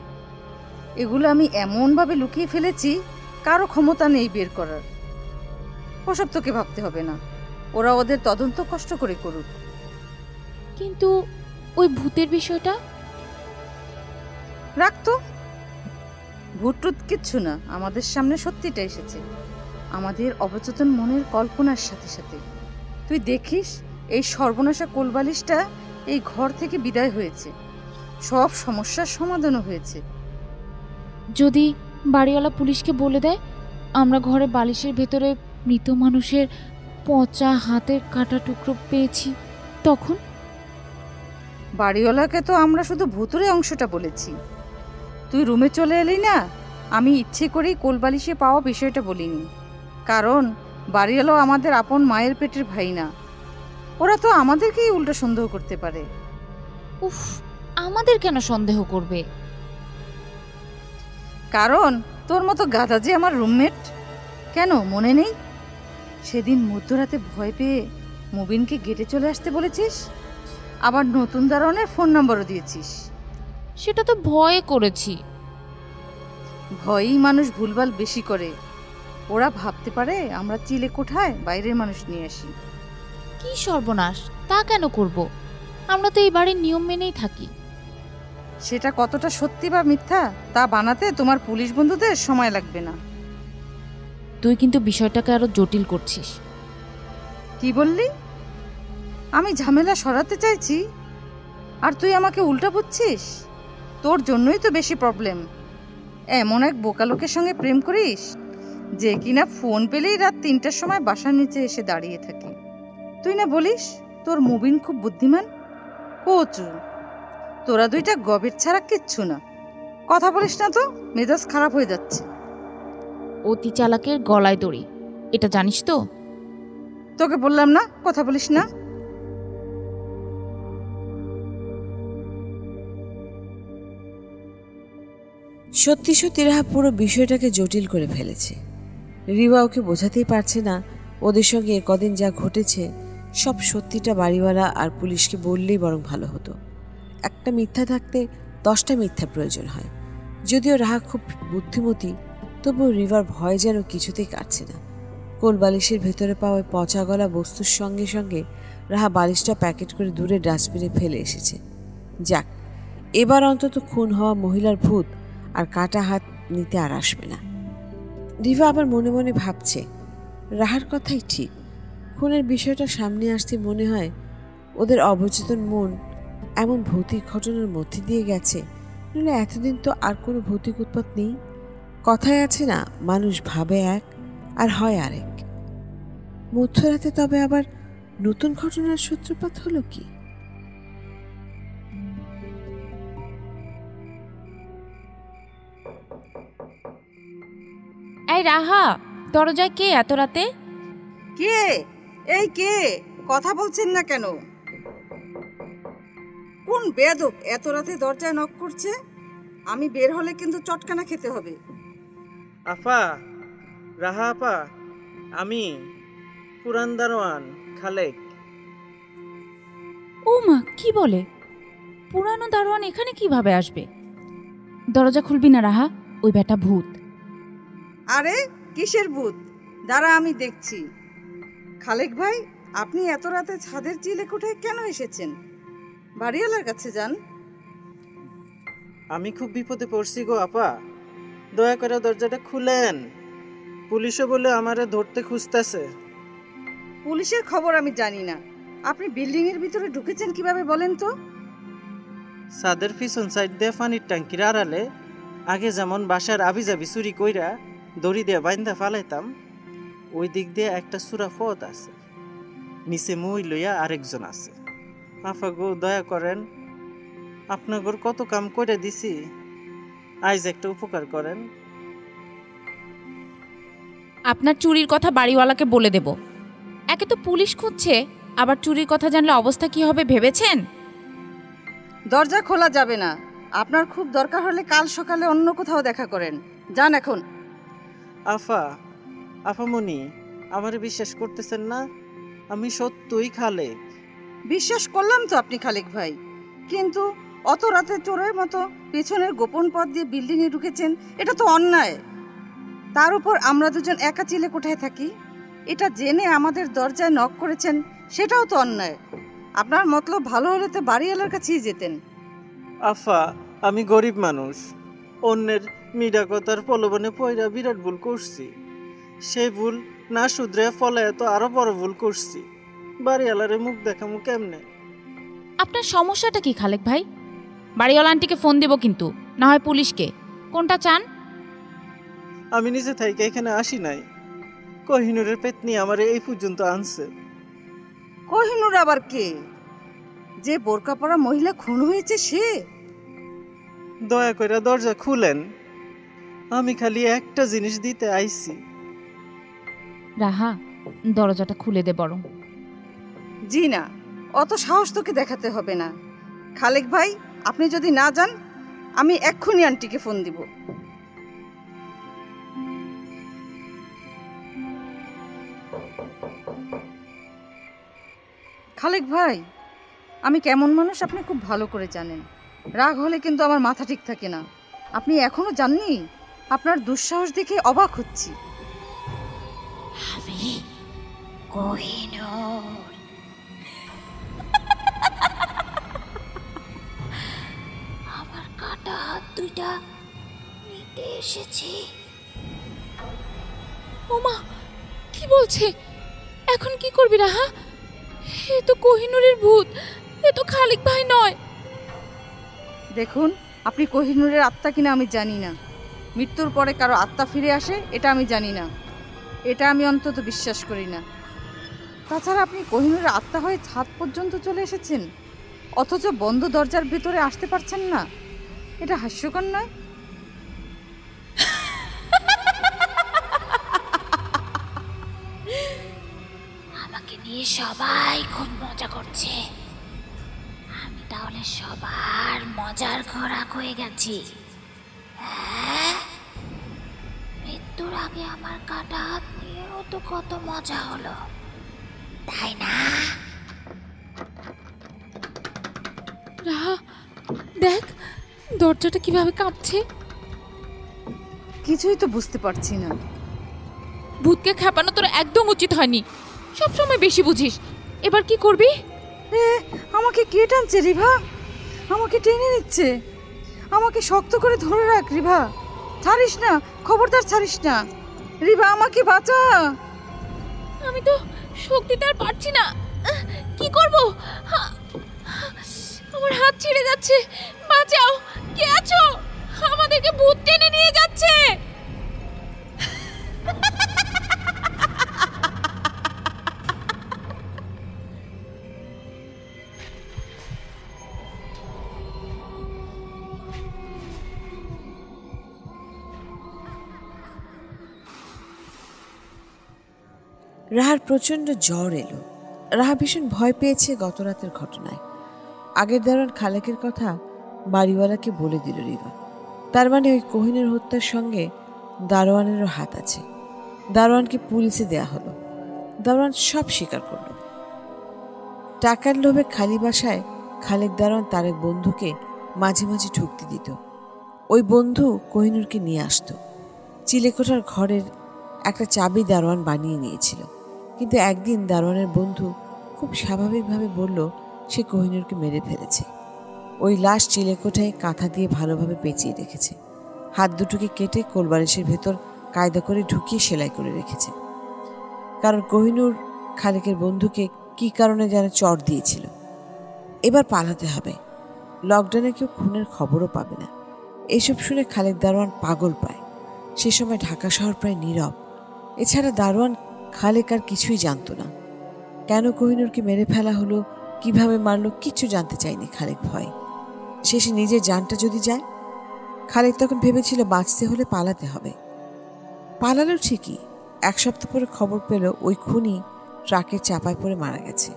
এগুলো আমি এমনভাবে লুকিয়ে ফেলেছি, কারো ক্ষমতা নেই বের করার। ওসব তোকে ভাবতে হবে না, ওরা ওদের তদন্ত কষ্ট করে করুক। কিন্তু ওই ভূতের বিষয়টা? রাখতো, ভুট্টুত কিচ্ছু না, আমাদের সামনে সত্যিটা এসেছে, আমাদের অবচেতন মনের কল্পনার সাথে সাথে। তুই দেখিস, এই সর্বনাশা কোলবালিশটা এই ঘর থেকে বিদায় হয়েছে, সব সমস্যার সমাধানও হয়েছে। যদি বাড়িওয়ালা পুলিশকে বলে দেয় আমরা ঘরে বালিশের ভেতরে মৃত মানুষের পচা হাতের কাটা টুকরো পেয়েছি, তখন? বাড়িওয়ালাকে তো আমরা শুধু ভুতুরে অংশটা বলেছি। তুই রুমে চলে এলি না, আমি ইচ্ছে করেই কোলবালিশে পাওয়া বিষয়টা বলিনি, কারণ বাড়িওয়ালাও আমাদের আপন মায়ের পেটের ভাই না। ওরা তো আমাদেরকেই উল্টো সন্দেহ করতে পারে। উফ, আমাদের কেন সন্দেহ করবে? কারণ তোর মতো গাধা যে আমার রুমমেট। কেন মনে নেই সেদিন মধ্যরাতে ভয় পেয়ে মুবিনকে গেটে চলে আসতে বলেছিস, আবার নতুন দারোয়ানের ফোন নম্বরও দিয়েছিস? সেটা তো ভয়ে করেছি। ভয়ই মানুষ ভুলভাল বেশি করে। ওরা ভাবতে পারে আমরা চিলে কোঠায় বাইরের মানুষ নিয়ে আসি। কি সর্বনাশ! তা কেন করব? আমরা তো এই বাড়ির নিয়ম মেনেই থাকি। সেটা কতটা সত্যি বা মিথ্যা তা বানাতে তোমার পুলিশ বন্ধুদের সময় লাগবে না। তুই কিন্তু বিষয়টাকে আরো জটিল করছিস। কি বললি? আমি ঝামেলা সরাতে চাইছি আর তুই আমাকে উল্টা বুঝছিস? তোর জন্যই তো বেশি প্রবলেম। এমন এক বোকা লোকের সঙ্গে প্রেম করিস যে কিনা ফোন পেলেই রাত 3টার সময় বাসার নিচে এসে দাঁড়িয়ে থাকে। তুই না বলিস তোর মুবিন খুব বুদ্ধিমান, কচু। তোরা দুইটা গবেট ছাড়া কিচ্ছু না। কথা বলিস না তো, মেজাজ খারাপ হয়ে যাচ্ছে। অতি চালাকের গলায় দড়ি, এটা জানিস তো? তোকে বললাম না কথা বলিস না। সত্যি সত্যি রাহা পুরো বিষয়টাকে জটিল করে ফেলেছে। রিবা ওকে বোঝাতেই পারছে না ওদের সঙ্গে কদিন যা ঘটেছে সব সত্যিটা বাড়িওয়ালা আর পুলিশকে বললেই বরং ভালো হতো। একটা মিথ্যা থাকতে 10টা মিথ্যা প্রয়োজন হয়। যদিও রাহা খুব বুদ্ধিমতী, তবুও রিভার ভয় যেন কিছুতেই কাটছে না। কোল বালিশের ভেতরে পাওয়া পচা গলা বস্তুর সঙ্গে সঙ্গে রাহা বালিশটা প্যাকেট করে দূরে ডাস্টবিনে ফেলে এসেছে। যাক, এবার অন্তত খুন হওয়া মহিলার ভূত আর কাটা হাত নিতে আর আসবে না। রিভা আবার মনে মনে ভাবছে রাহার কথাই ঠিক। খুনের বিষয়টা সামনে আসতে মনে হয় ওদের অবচেতন মন এমন ভৌতিক ঘটনার মধ্যে দিয়ে গেছে, নইলে এতদিন তো আর কোনো ভৌতিক উৎপাত নেই। কথায় আছে না, মানুষ ভাবে এক আর হয় আরেক। মধ্যরাতে তবে আবার নতুন ঘটনার সূত্রপাত হলো কি? এই রাহা, দরজায় কে এত রাতে? কে? এই কে? কথা বলছেন না কেন? কোন বেয়াদব এত রাতে দরজায় নক করছে? আমি বের হলে কিন্তু চটকানা খেতে হবে। আফা, রাহা আপা, আমি পুরান দারোয়ান খালেক। ও মা, কি বলে? পুরানো দারোয়ান এখানে কিভাবে আসবে? দরজা খুলবি না রাহা, ওই বেটা ভূত। আরে কিসের ভূত? দাঁড়া আমি দেখছি। খালেক ভাই, আপনি এত রাতে ছাদের চিলে কোঠায় কেন এসেছেন? বাড়িওয়ালার কাছে যান। আমি খুব বিপদে পড়ছি গো আপা, দয়া করে দরজাটা খুলেন। পুলিশও বলে আমারে ধরতে খুঁজতেছে। পুলিশের খবর আমি জানি না। আপনি বিল্ডিং এর ভিতরে ঢুকেছেন কিভাবে বলেন তো? ছাদের পিছন সাইড দিয়ে পানির ট্যাঙ্কির আড়ালে আগে যেমন বাসার আবিজাবি চুরি কইরা দড়ি দিয়ে বাইন্দা ফালাইতাম, ওই দিক দিয়ে একটা সুরা পথ আছে, নিচে মই লইয়া আরেকজন আছে। আফা গো, দয়া করেন, আপনাগর কত কাম করে দিছি, আইজ একটা উপকার করেন। আপনার চুরির কথা বাড়িওয়ালাকে বলে দেব। একে তো পুলিশ খুঁজছে, আবার চুরির কথা জানলে অবস্থা কি হবে ভেবেছেন? দরজা খোলা যাবে না। আপনার খুব দরকার হলে কাল সকালে অন্য কোথাও দেখা করেন। যান এখন। আফা, আফামণি, আমারে বিশ্বাস করতেছেন না? আমি সত্যই খালেক। বিশ্বাস করলাম তো আপনি খালেক ভাই, কিন্তু অত রাতে চোরের মতো পেছনের গোপন পথ দিয়ে বিল্ডিংয়ে ঢুকেছেন, এটা তো অন্যায়। তার উপর আমরা দুজন একা চিলে কোঠায় থাকি, এটা জেনে আমাদের দরজায় নক করেছেন, সেটাও তো অন্যায়। আপনার মতলব ভালো হলে তো বাড়িওয়ালার কাছেই যেতেন। আফা, আমি গরিব মানুষ, অন্যের মিডা কথার প্রলোভনে পয়রা বিরাট ভুল করছি। সেই ভুল না শুধরে ফলে তো আরো বড় ভুল করছি। বাড়িওয়ালারে মুখ দেখামু কেমনে? আপনার সমস্যাটা কি খালেক ভাই? বাড়িওয়ালা আন্টিকে ফোন দেব কিন্তু, না হয় পুলিশকে। কোনটা চান? আমি নিজে থাইকে এখানে আসি নাই, কোহিনুরের পেতনি আমারে এই পর্যন্ত আনছে। কোহিনুর আবার কে? যে বোরকা পরা মহিলা খুন হয়েছে সে? দয়া করে দরজা খুলেন, আমি খালি একটা জিনিস দিতে আইছি। রাহা, দরজাটা খুলে দে বরং। জি না, অত সাহস তোকে দেখাতে হবে না। খালেক ভাই, আপনি যদি না যান, আমি এক্ষুনি আন্টিকে ফোন দিব। খালেক ভাই, আমি কেমন মানুষ আপনি খুব ভালো করে জানেন। রাগ হলে কিন্তু আমার মাথা ঠিক থাকে না। আপনি এখনো জাননি? আপনার দুঃসাহস দেখে অবাক হচ্ছি। আমি কোহিনূর। আমার কাটা হাত দুইটা নিতে এসেছি। ওমা, কি বলছে? এখন কি করবি রাহা? এ তো কোহিনুরের ভূত, এ তো খালিক ভাই নয়। দেখুন, আপনি কোহিনূরের আত্মা কিনা আমি জানি না। মৃত্যুর পরে কারো আত্মা ফিরে আসে এটা আমি জানি না। এটা আমি অন্তত বিশ্বাস করি না। তাছাড়া আপনি কোহিনূরের আত্মা হয়ে ছাদ পর্যন্ত চলে এসেছেন, অথচ বন্ধ দরজার ভিতরে আসতে পারছেন না। এটা হাস্যকর নয়? দিয়ে সবাই খুব মজা করছে। আমি তাহলে সবার মজার খোরাক হয়ে গেছি। হ্যাঁ, মৃত্যুর আগে আমার কাটা হাত নিয়েও তো কত মজা হলো, তাই না? রাহা, দেখ দরজাটা কিভাবে কাঁপছে। কিছুই তো বুঝতে পারছি না। ভূতকে খেপানো তোর একদম উচিত হয়নি, সবসময় বেশি বুঝিস। এবার কি করবি? আমাকে কে টানছে রিভা? আমাকে টেনে নিচ্ছে। আমাকে শক্ত করে ধরে রাখ রিভা, ছাড়িস না, খবরদার ছাড়িস না। রিভা, আমাকে বাঁচা। আমি তো শক্তিতে আর পারছি না, কি করব? আমার হাত ছিঁড়ে যাচ্ছে, বাঁচাও, কে আছো? আমাদেরকে ভূত টেনে নিয়ে যাচ্ছে। রাহার প্রচণ্ড জ্বর এলো। রাহা ভীষণ ভয় পেয়েছে গত রাতের ঘটনায়। আগের দারোয়ান খালেকের কথা বাড়িওয়ালাকে বলে দিল রিভা। তার মানে ওই কোহিনূর হত্যার সঙ্গে দারোয়ানেরও হাত আছে। দারোয়ানকে পুলিশে দেয়া হলো। দারোয়ান সব স্বীকার করল। টাকার লোভে খালি বাসায় খালেক দারোয়ান তার এক বন্ধুকে মাঝে মাঝে ঢুকতে দিত। ওই বন্ধু কোহিনূরকে নিয়ে আসতো। চিলেকোঠার ঘরের একটা চাবি দারোয়ান বানিয়ে নিয়েছিল, কিন্তু একদিন দারোয়ানের বন্ধু খুব স্বাভাবিকভাবে বলল সে কোহিনূরকে মেরে ফেলেছে। ওই লাশ চিলেকোঠায় কাঁথা দিয়ে ভালোভাবে পেঁচিয়ে রেখেছে। হাত দুটোকে কেটে কোলবালিশের ভেতর কায়দা করে ঢুকিয়ে সেলাই করে রেখেছে। কারণ কোহিনূর খালেকের বন্ধুকে কী কারণে যেন চড় দিয়েছিল। এবার পালাতে হবে, লকডাউনে কেউ খুনের খবরও পাবে না। এসব শুনে খালেক দারোয়ান পাগল প্রায়। সে সময় ঢাকা শহর প্রায় নীরব। এছাড়া দারোয়ান খালেক আর কিছুই জানতো না। কেন কোহিনূরকে মেরে ফেলা হলো, কিভাবে মারলো, কিচ্ছু জানতে চায়নি খালেক ভয়। শেষে নিজের জানটা যদি যায়। খালেক তখন ভেবেছিল বাঁচতে হলে পালাতে হবে। পালালো ঠিকই। এক সপ্তাহ পরে খবর পেল ওই খুনি ট্রাকের চাপায় পড়ে মারা গেছে।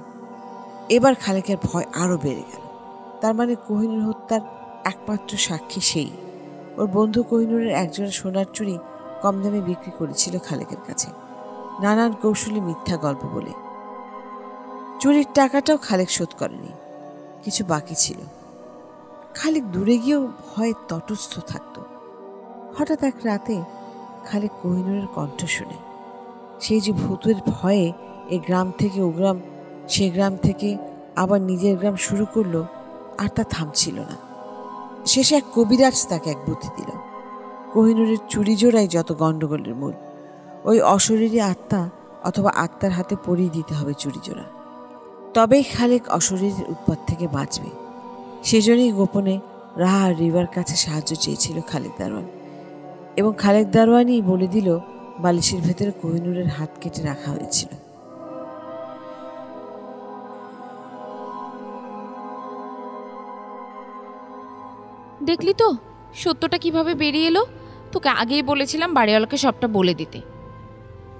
এবার খালেকের ভয় আরও বেড়ে গেল। তার মানে কোহিনূর হত্যার একমাত্র সাক্ষী সেই। ওর বন্ধু কোহিনূরের একজোড়া সোনার চুড়ি কম দামে বিক্রি করেছিল খালেকের কাছে, নানান কৌশলী মিথ্যা গল্প বলে। চুরির টাকাটাও খালেক শোধ করেনি, কিছু বাকি ছিল। খালেক দূরে গিয়েও ভয়ে তটস্থ থাকত। হঠাৎ এক রাতে খালেক কোহিনূরের কণ্ঠ শুনে। সেই যে ভূতের ভয়ে এ গ্রাম থেকে ও গ্রাম, সে গ্রাম থেকে আবার নিজের গ্রাম শুরু করলো, আর তা থামছিল না। শেষে এক কবিরাজ তাকে এক বুদ্ধি দিল। কোহিনূরের চুরি জোড়াই যত গণ্ডগোলের মূল। ওই অশরীরী আত্মা অথবা আত্মার হাতে পরিয়ে দিতে হবে চুরি জোড়া, তবেই খালেক অশরীরের উৎপাত থেকে বাঁচবে। সেজন্যই গোপনে রাহা আর রিভার কাছে সাহায্য চেয়েছিল খালেক দারোয়ান, এবং খালেক দারোয়ানই বলে দিল বালিশের ভেতরে কোহিনূরের হাত কেটে রাখা হয়েছিল। দেখলি তো সত্যটা কিভাবে বেরিয়ে এলো। তোকে আগেই বলেছিলাম বাড়িওয়ালাকে সবটা বলে দিতে।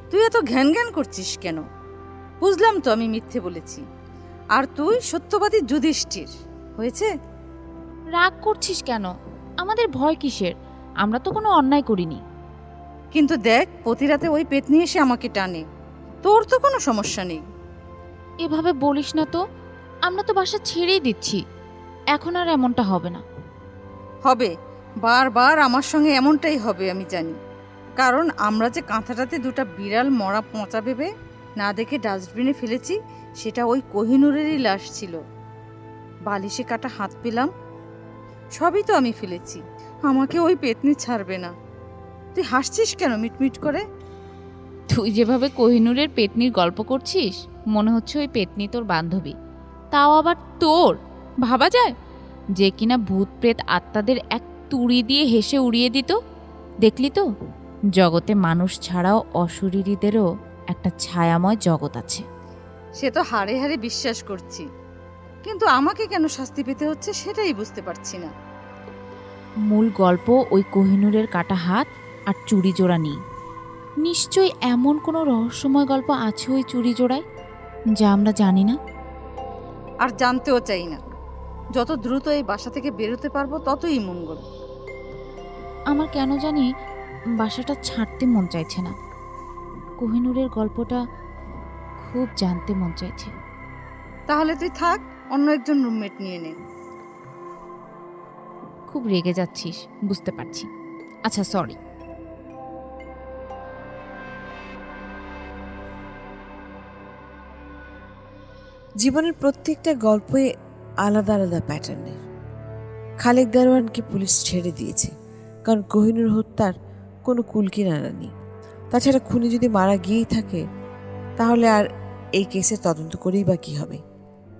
তুই এত ঘ্যান ঘ্যান করছিস কেন? বুঝলাম তো আমি মিথ্যে বলেছি, আর তুই সত্যবাদী যুধিষ্ঠির। হয়েছে? রাগ করছিস কেন? আমাদের ভয় কিসের? আমরা তো কোনো অন্যায় করিনি। কিন্তু দেখ, প্রতি রাতে ওই পেতনি এসে আমাকে টানে। তোর তো কোনো সমস্যা নেই। এভাবে বলিস না তো, আমরা তো বাসা ছেড়েই দিচ্ছি। এখন আর এমনটা হবে না। হবে, বারবার আমার সঙ্গে এমনটাই হবে আমি জানি। কারণ আমরা যে কাঁথাটাতে দুটা বিড়াল মরা পচা ভেবে না দেখে ডাস্টবিনে ফেলেছি, সেটা ওই কোহিনূরেরই লাশ ছিল। বালিশে কাটা হাত পেলাম, সবই তো আমি ফেলেছি। আমাকে ওই পেতনি ছাড়বে না। তুই হাসছিস কেন মিটমিট করে? তুই যেভাবে কোহিনূরের পেতনির গল্প করছিস, মনে হচ্ছে ওই পেতনি তোর বান্ধবী। তাও আবার তোর। ভাবা যায় যে কিনা ভূত প্রেত আত্মাদের এক তুড়ি দিয়ে হেসে উড়িয়ে দিত। দেখলি তো, জগতে মানুষ ছাড়াও অশরীরীদেরও একটা ছায়াময় জগৎ আছে। সে তো হাড়ে হাড়ে বিশ্বাস করছি, কিন্তু আমাকে কেন শাস্তি পেতে হচ্ছে সেটাই বুঝতে পারছি না। মূল গল্প ওই কোহিনূরের কাটা হাত আর চুড়ি জোড়া নেই। নিশ্চয়ই এমন কোনো রহস্যময় গল্প আছে ওই চুড়ি জোড়ায়। যা আমরা জানি না? আর জানতেও চাই না। যত দ্রুত এই বাসা থেকে বেরোতে পারবো ততই মঙ্গল। আমার কেন জানি বাসাটা ছাড়তে মন চাইছে না। কোহিনূরের গল্পটা খুব জানতে মন চাইছে। তাহলে তুই থাক, অন্য একজন রুমমেট নিয়ে নে। খুব রেগে যাচ্ছিস, বুঝতে পারছি। আচ্ছা, সরি। জীবনের প্রত্যেকটা গল্পে আলাদা আলাদা প্যাটার্নের। খালেক দারোয়ানকে পুলিশ ছেড়ে দিয়েছে, কারণ কোহিনূর হত্যার কোনো কুলকিনারা নেই। তাছাড়া খুনি যদি মারা গিয়েই থাকে তাহলে আর এই কেসে তদন্ত করেই বা কী হবে,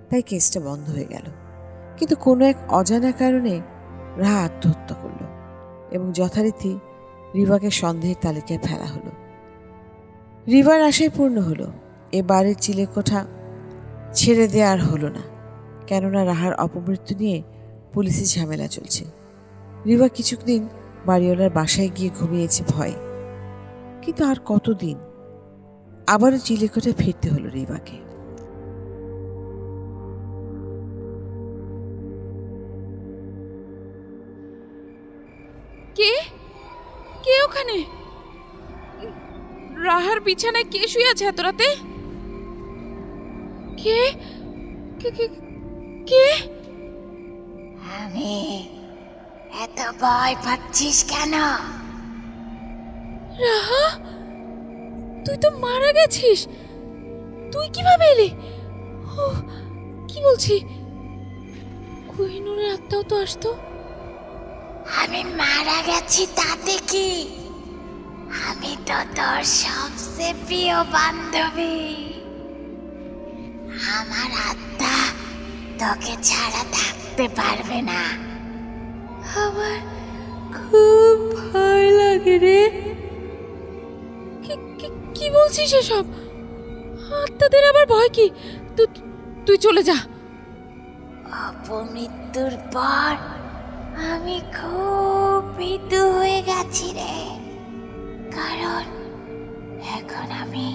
তাই কেসটা বন্ধ হয়ে গেল। কিন্তু কোনো এক অজানা কারণে রাহা আত্মহত্যা করলো এবং যথারীতি রিভাকে সন্দেহের তালিকায় ফেলা হলো। রিভার আশায় পূর্ণ হলো, এ বাড়ির চিলেকোঠা ছেড়ে দেওয়া আর হলো না, কেননা রাহার অপমৃত্যু নিয়ে পুলিশি ঝামেলা চলছে। রিভা কিছুদিন বাড়িওয়ালার বাসায় গিয়ে ঘুমিয়েছে ভয়ে, কিন্তু আর কতদিন? আবারও চিলেকোঠায় ফিরতে হলো রিভাকে। কে কে ওখানে? রাহার বিছানায় কে শুয়ে আছে এত রাতে? কে কে কে কে? আমি। এত ভয় পাচ্ছিস কেন? রাহা, তুই তো মারা গেছিস। তুই কিভাবে এলি? ও, কি বলছি? কোহিনূরের আত্মাও তো আসতো। আমি মারা গেছি তাতে কি? আমি তো তোর সবচেয়ে প্রিয় বান্ধবী। আমার আত্মা তোকে ছাড়া থাকতে পারবে না। আমার খুব ভয় লাগে রে। কি বলছিস এসব? আত্মাদের আবার ভয় কি? তুই চলে যা। অপমৃত্যুর পর আমি খুব ভীতু হয়ে গেছি রে, কারণ এখন আমি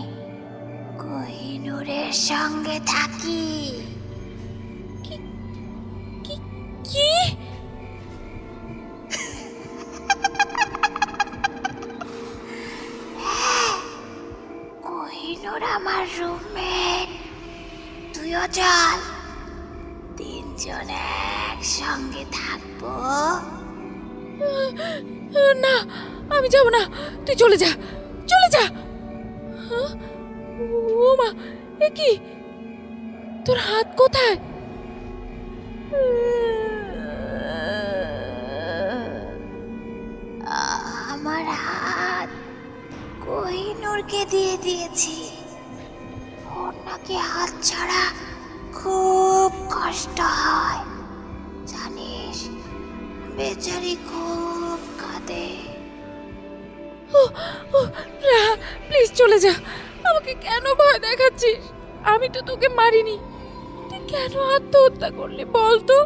কোহিনূরের সঙ্গে থাকি। কি? কোহিনূর আমার রুমমেট, তুইও চল, তিনজন একসঙ্গে থাকবো। না, আমি যাব না। তুই চলে যা, চলে যা। ও মা, এ কি? তোর হাত কোথায়? আমার হাত কোহিনূরকে দিয়ে দিয়েছি। ওর নাকি হাত ছাড়া খুব কষ্ট হয়, জানিস? বেচারি খুব কাঁদে। রাহা, প্লিজ চলে যা। আমাকে কেন ভয় দেখাচ্ছিস? আমি তো তোকে মারিনি। তুই কেন আত্মহত্যা করলি বল তো?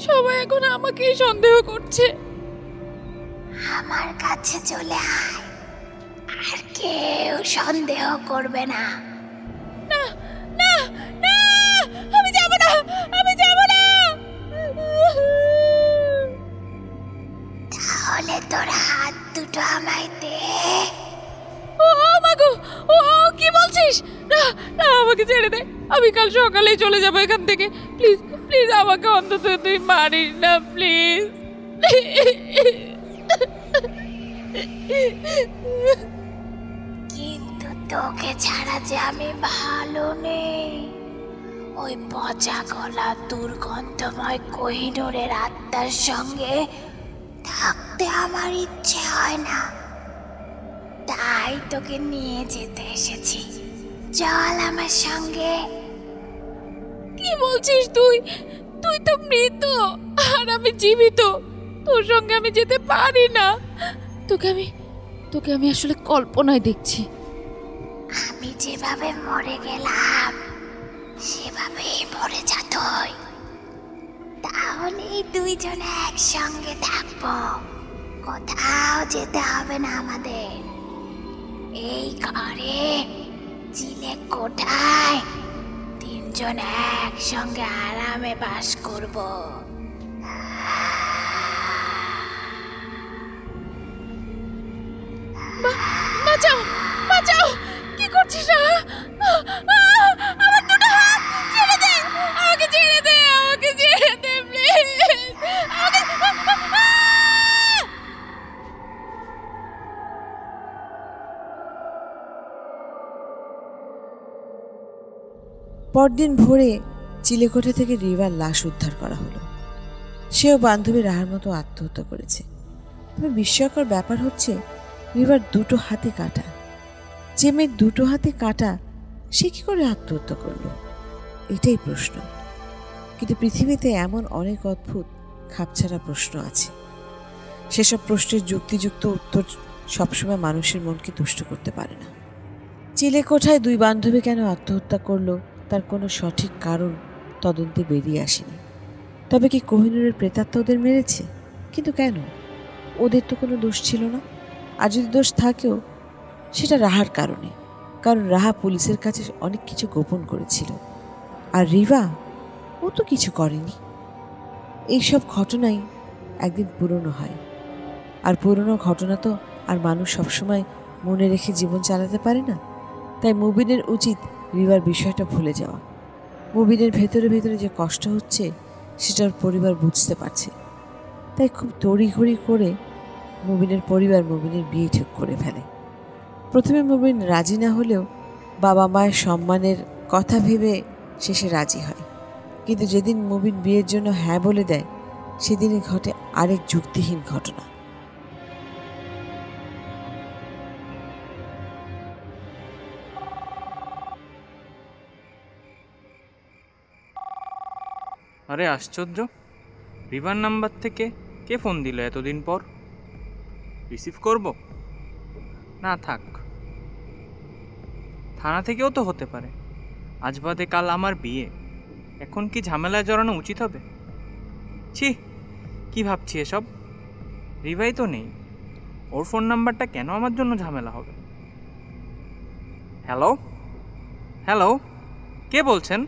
সবাই এখন আমাকেই সন্দেহ করছে। আমার কাছে চলে আয়, আর কেউ সন্দেহ করবে না। না না না, আমি যাব না, আমি যাব না। তাহলে তোর হাত দুটো আমায় দে। ও মাগো, ও কি বলছিস? না না, আমাকে ছেড়ে দে। আমি কাল সকালেই চলে যাব এখান থেকে। প্লিজ প্লিজ, আমাকে অন্তত তুই মারিস না, প্লিজ। কিন্তু তোকে ছাড়া যে আমি ভালো নেই। ওই পচা গলা দুর্গন্ধময় কোহিনূরের আত্মার সঙ্গে থাকতে আমার ইচ্ছে হয় না, তাই তোকে নিয়ে যেতে এসেছি। চল আমার সঙ্গে। কি বলছিস তুই? তুই তো মৃত আর আমি জীবিত। তোর সঙ্গে আমি যেতে পারি না। তোকে আমি আসলে কল্পনায় দেখছি। আমি যেভাবে মরে গেলাম সেভাবেই মরে যা তুই, তাহলেই দুইজনে একসঙ্গে থাকবো। কোথাও যেতে হবে না আমাদের। এই ঘরে চিলে কোঠায় তিনজন একসঙ্গে আরামে বাস করব। বাঁচাও, বাঁচাও! কি করছিস? আমার দুটো হাত ছেড়ে দে! আমাকে ছেড়ে দে! আমাকে ছেড়ে দে, প্লিজ! পরদিন ভোরে চিলেকোঠা থেকে রিভার লাশ উদ্ধার করা হলো। সেও বান্ধবী রাহার মতো আত্মহত্যা করেছে। তবে বিস্ময়কর ব্যাপার হচ্ছে, রিভার দুটো হাতে কাটা। যে মেয়ের দুটো হাতে কাটা, সে কি করে আত্মহত্যা করলো? এটাই প্রশ্ন। কিন্তু পৃথিবীতে এমন অনেক অদ্ভুত খাপছাড়া প্রশ্ন আছে। সেসব প্রশ্নের যুক্তিযুক্ত উত্তর সবসময় মানুষের মনকে তুষ্ট করতে পারে না। চিলেকোঠায় দুই বান্ধবী কেন আত্মহত্যা করলো তার কোনো সঠিক কারণ তদন্তে বেরিয়ে আসেনি। তবে কি কোহিনূরের প্রেতাত্মা ওদের মেরেছে? কিন্তু কেন? ওদের তো কোনো দোষ ছিল না। আর যদি দোষ থাকেও, সেটা রাহার কারণে। কারণ রাহা পুলিশের কাছে অনেক কিছু গোপন করেছিল। আর রিভা, ও তো কিছু করেনি। এইসব ঘটনাই একদিন পুরনো হয়। আর পুরনো ঘটনা তো আর মানুষ সবসময় মনে রেখে জীবন চালাতে পারে না। তাই মুবিনের উচিত রিভার বিষয়টা ভুলে যাওয়া। মুবিনের ভেতরে ভেতরে যে কষ্ট হচ্ছে, সেটা ওর পরিবার বুঝতে পারছে। তাই খুব তড়িঘড়ি করে মুবিনের পরিবার মুবিনের বিয়ে ঠিক করে ফেলে। প্রথমে মুবিন রাজি না হলেও বাবা মায়ের সম্মানের কথা ভেবে শেষে রাজি হয়। কিন্তু যেদিন মুবিন বিয়ের জন্য হ্যাঁ বলে দেয়, সেদিনই ঘটে আরেক যুক্তিহীন ঘটনা। আরে আশ্চর্য, রিভার নাম্বার থেকে কে ফোন দিল এতদিন পর? রিসিভ করব? না থাক, থানা থেকেও তো হতে পারে। আজ বাদে কাল আমার বিয়ে, এখন কি ঝামেলায় জড়ানো উচিত হবে? ছি, কি ভাবছি এসব? রিভাই তো নেই, ওর ফোন নাম্বারটা কেন আমার জন্য ঝামেলা হবে? হ্যালো হ্যালো, কে বলছেন?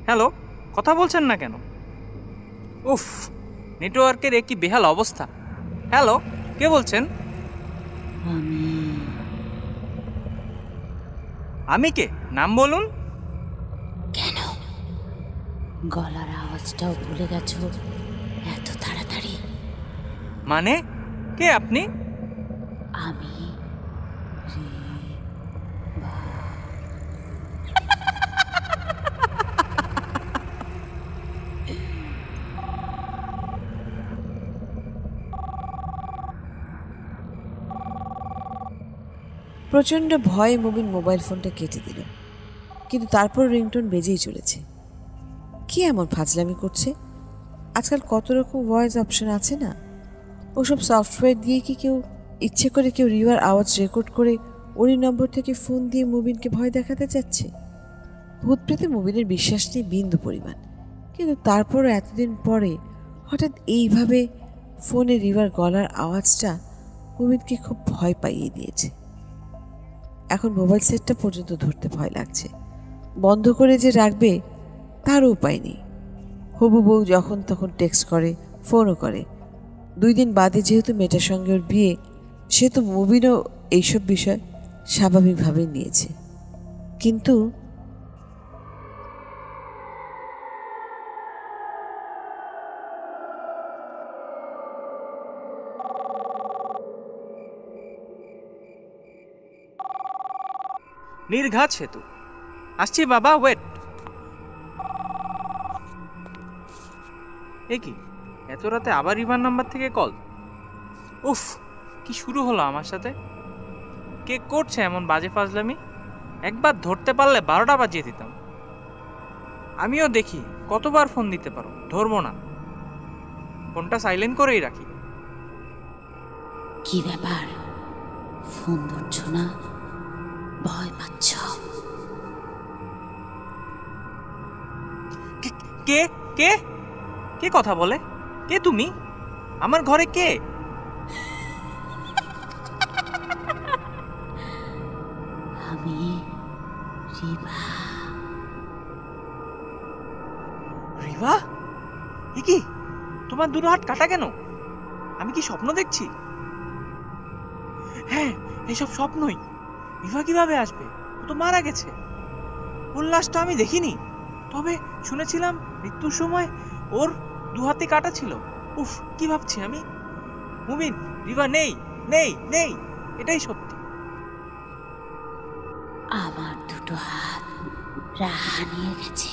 হ্যালো, কথা বলছেন না কেন? উফ, নেটওয়ার্কের একই বেহাল অবস্থা। হ্যালো, কে বলছেন? আমি কে? নাম বলুন। কেন গলার আওয়াজটাও ভুলে গেছো এত তাড়াতাড়ি? মানে, কে আপনি? আমি প্রচণ্ড ভয়ে মুবিন মোবাইল ফোনটা কেটে দিল। কিন্তু তারপর রিংটোন বেজেই চলেছে। কি এমন ফাজলামি করছে? আজকাল কত রকম ভয়েস অপশন আছে না? ওসব সফটওয়্যার দিয়ে কি কেউ ইচ্ছে করে রিভার আওয়াজ রেকর্ড করে ওরই নম্বর থেকে ফোন দিয়ে মুবিনকে ভয় দেখাতে চাচ্ছে? ভূত প্রেতে মুবিনের বিশ্বাস নেই বিন্দু পরিমাণ। কিন্তু তারপরও এতদিন পরে হঠাৎ এইভাবে ফোনে রিভার গলার আওয়াজটা মুবিনকে খুব ভয় পাইয়ে দিয়েছে। এখন মোবাইল সেটটা পর্যন্ত ধরতে ভয় লাগছে। বন্ধ করে যে রাখবে তারও উপায় নেই। হবু বউ যখন তখন টেক্সট করে, ফোনও করে। 2 দিন বাদে যেহেতু মেয়েটার সঙ্গে ওর বিয়ে, সেহেতু মুবিনও এইসব বিষয় স্বাভাবিকভাবে নিয়েছে। কিন্তু নির্ঘাত সেতু, আসছি বাবা, ওয়েট। এ কি, এত রাতে আবার রিভার নাম্বার থেকে কল? উফ, কি শুরু হলো আমার সাথে? কে করছে এমন বাজে ফাজলামি? একবার ধরতে পারলে 12টা বাজিয়ে দিতাম। আমিও দেখি কতবার ফোন দিতে পারো, ধরবো না। ফোনটা সাইলেন্ট করেই রাখি। কি ব্যাপার, ফোন ধরছো না? ভয় পাচ্ছ? কে কে কে কথা বলে? কে তুমি? আমার ঘরে কে? আমি রিভা। তোমার দুটো হাত কাটা কেন? আমি কি স্বপ্ন দেখছি? হ্যাঁ, এসব স্বপ্নই। রিভা কিভাবে আসবে? ও তো মারা গেছে। ওর লাশটা আমি দেখিনি, তবে শুনেছিলাম মৃত্যুর সময় ওর দু হাতে কাটা ছিল। উফ, কি ভাবছি আমি? মুবিন, রিভা নেই নেই নেই, এটাই সত্যি। আমার দুটো হাত রাহা নিয়ে গেছে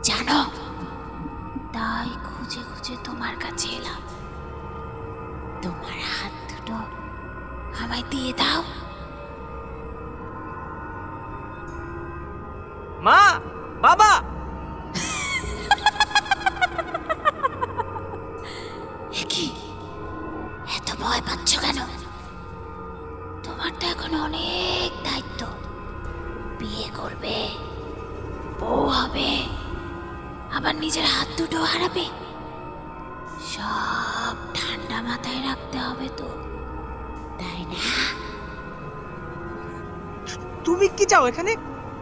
জানো, তাই খুঁজে খুঁজে তোমার কাছে এলাম। তোমার হাত দুটো আমায় দিয়ে দাও। মা, বাবা! কি এত ভয় পাচ্ছ কেন? তোমার তো এখন অনেক দায়িত্ব। বিয়ে করবে, বউ হবে, আবার নিজের হাত দুটো হারাবে। সব ঠান্ডা মাথায় রাখতে হবে তো, তাই না? তুমি কি চাও এখানে?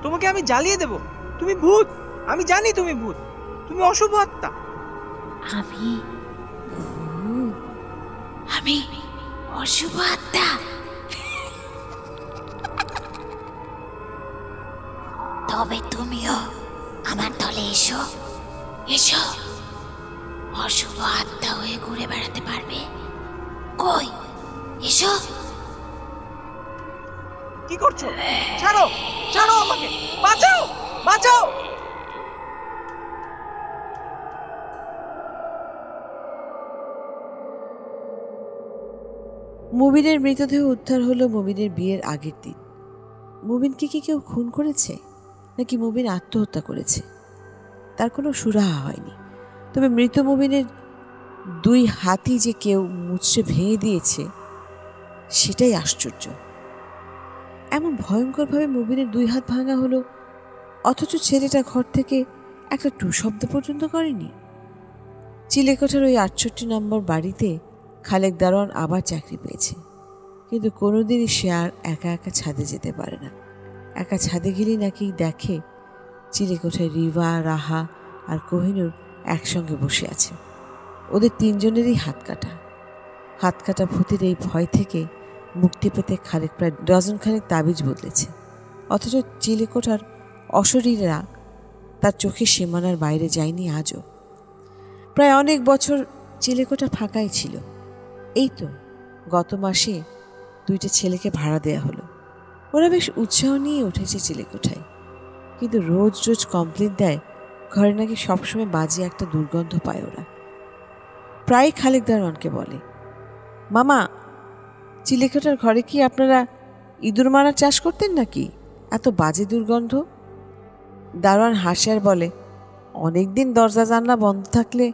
তোমাকে আমি জ্বালিয়ে দেব। তুমি ভূত, আমি জানি তুমি ভূত। তুমি অশুভ আত্মা। আমি আমি অশুভ আত্মা? তবে তুমিও আমার দলে এসো, এসো। অশুভ আত্মা হয়ে ঘুরে বেড়াতে পারবে। কই, এসো। কি করছো? ছাড়ো, ছাড়ো আমাকে, বাঁচাও, বাঁচাও! মুবিনের মৃতদেহ উদ্ধার হলো মুবিনের বিয়ের আগের দিন। মুবিনকে কি কেউ খুন করেছে, নাকি মুবিন আত্মহত্যা করেছে তার কোনো সুরাহা হয়নি। তবে মৃত মুবিনের দুই হাতই যে কেউ মুচড়ে ভেঙে দিয়েছে সেটাই আশ্চর্য। এমন ভয়ঙ্করভাবে মুবিনের দুই হাত ভাঙা হলো, অথচ ছেলেটা ঘর থেকে একটা টু শব্দ পর্যন্ত করেনি। চিলেকোঠার ওই ৬৮ নম্বর বাড়িতে খালেক দারোয়ান আবার চাকরি পেয়েছে, কিন্তু কোনোদিনই সে আর একা একা ছাদে যেতে পারে না। একা ছাদে গেলেই নাকি দেখে চিলেকোঠায় রিভা, রাহা আর কোহিনূর একসঙ্গে বসে আছে। ওদের তিনজনেরই হাত কাটা ভূতের এই ভয় থেকে মুক্তি পেতে খালেক প্রায় ডজনখানেক তাবিজ বদলেছে। অথচ চিলেকোঠার অশরীররা তার চোখের সীমানার বাইরে যায়নি আজও। প্রায় অনেক বছর চিলেকোঠা ফাঁকাই ছিল। এই তো গত মাসে 2টা ছেলেকে ভাড়া দেয়া হলো। ওরা বেশ উৎসাহ নিয়ে উঠেছে চিলেকোঠায়, কিন্তু রোজ রোজ কমপ্লেন দেয় ঘরে নাকি সবসময় বাজে একটা দুর্গন্ধ পায় ওরা। প্রায় খালেক দারোয়ানকে বলে, মামা, চিলেকোঠার ঘরে কি আপনারা ইঁদুর মারার চাষ করতেন নাকি? এত বাজে দুর্গন্ধ। দারোয়ান হাসে আর বলে, অনেকদিন দরজা জানলা বন্ধ থাকলে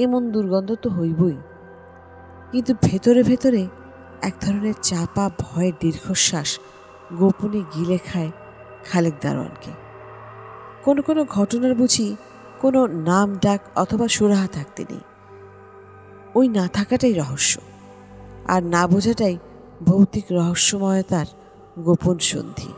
এমন দুর্গন্ধ তো হইবই। কিন্তু ভেতরে ভেতরে এক ধরনের চাপা ভয়ের দীর্ঘশ্বাস গোপনে গিলে খায় খালেক দারোয়ানকে। কোনো কোনো ঘটনার বুঝি কোনো নাম ডাক অথবা সুরাহা থাকতে নেই। ওই না থাকাটাই রহস্য, আর না বোঝাটাই ভৌতিক রহস্যময়তার গোপন সন্ধি।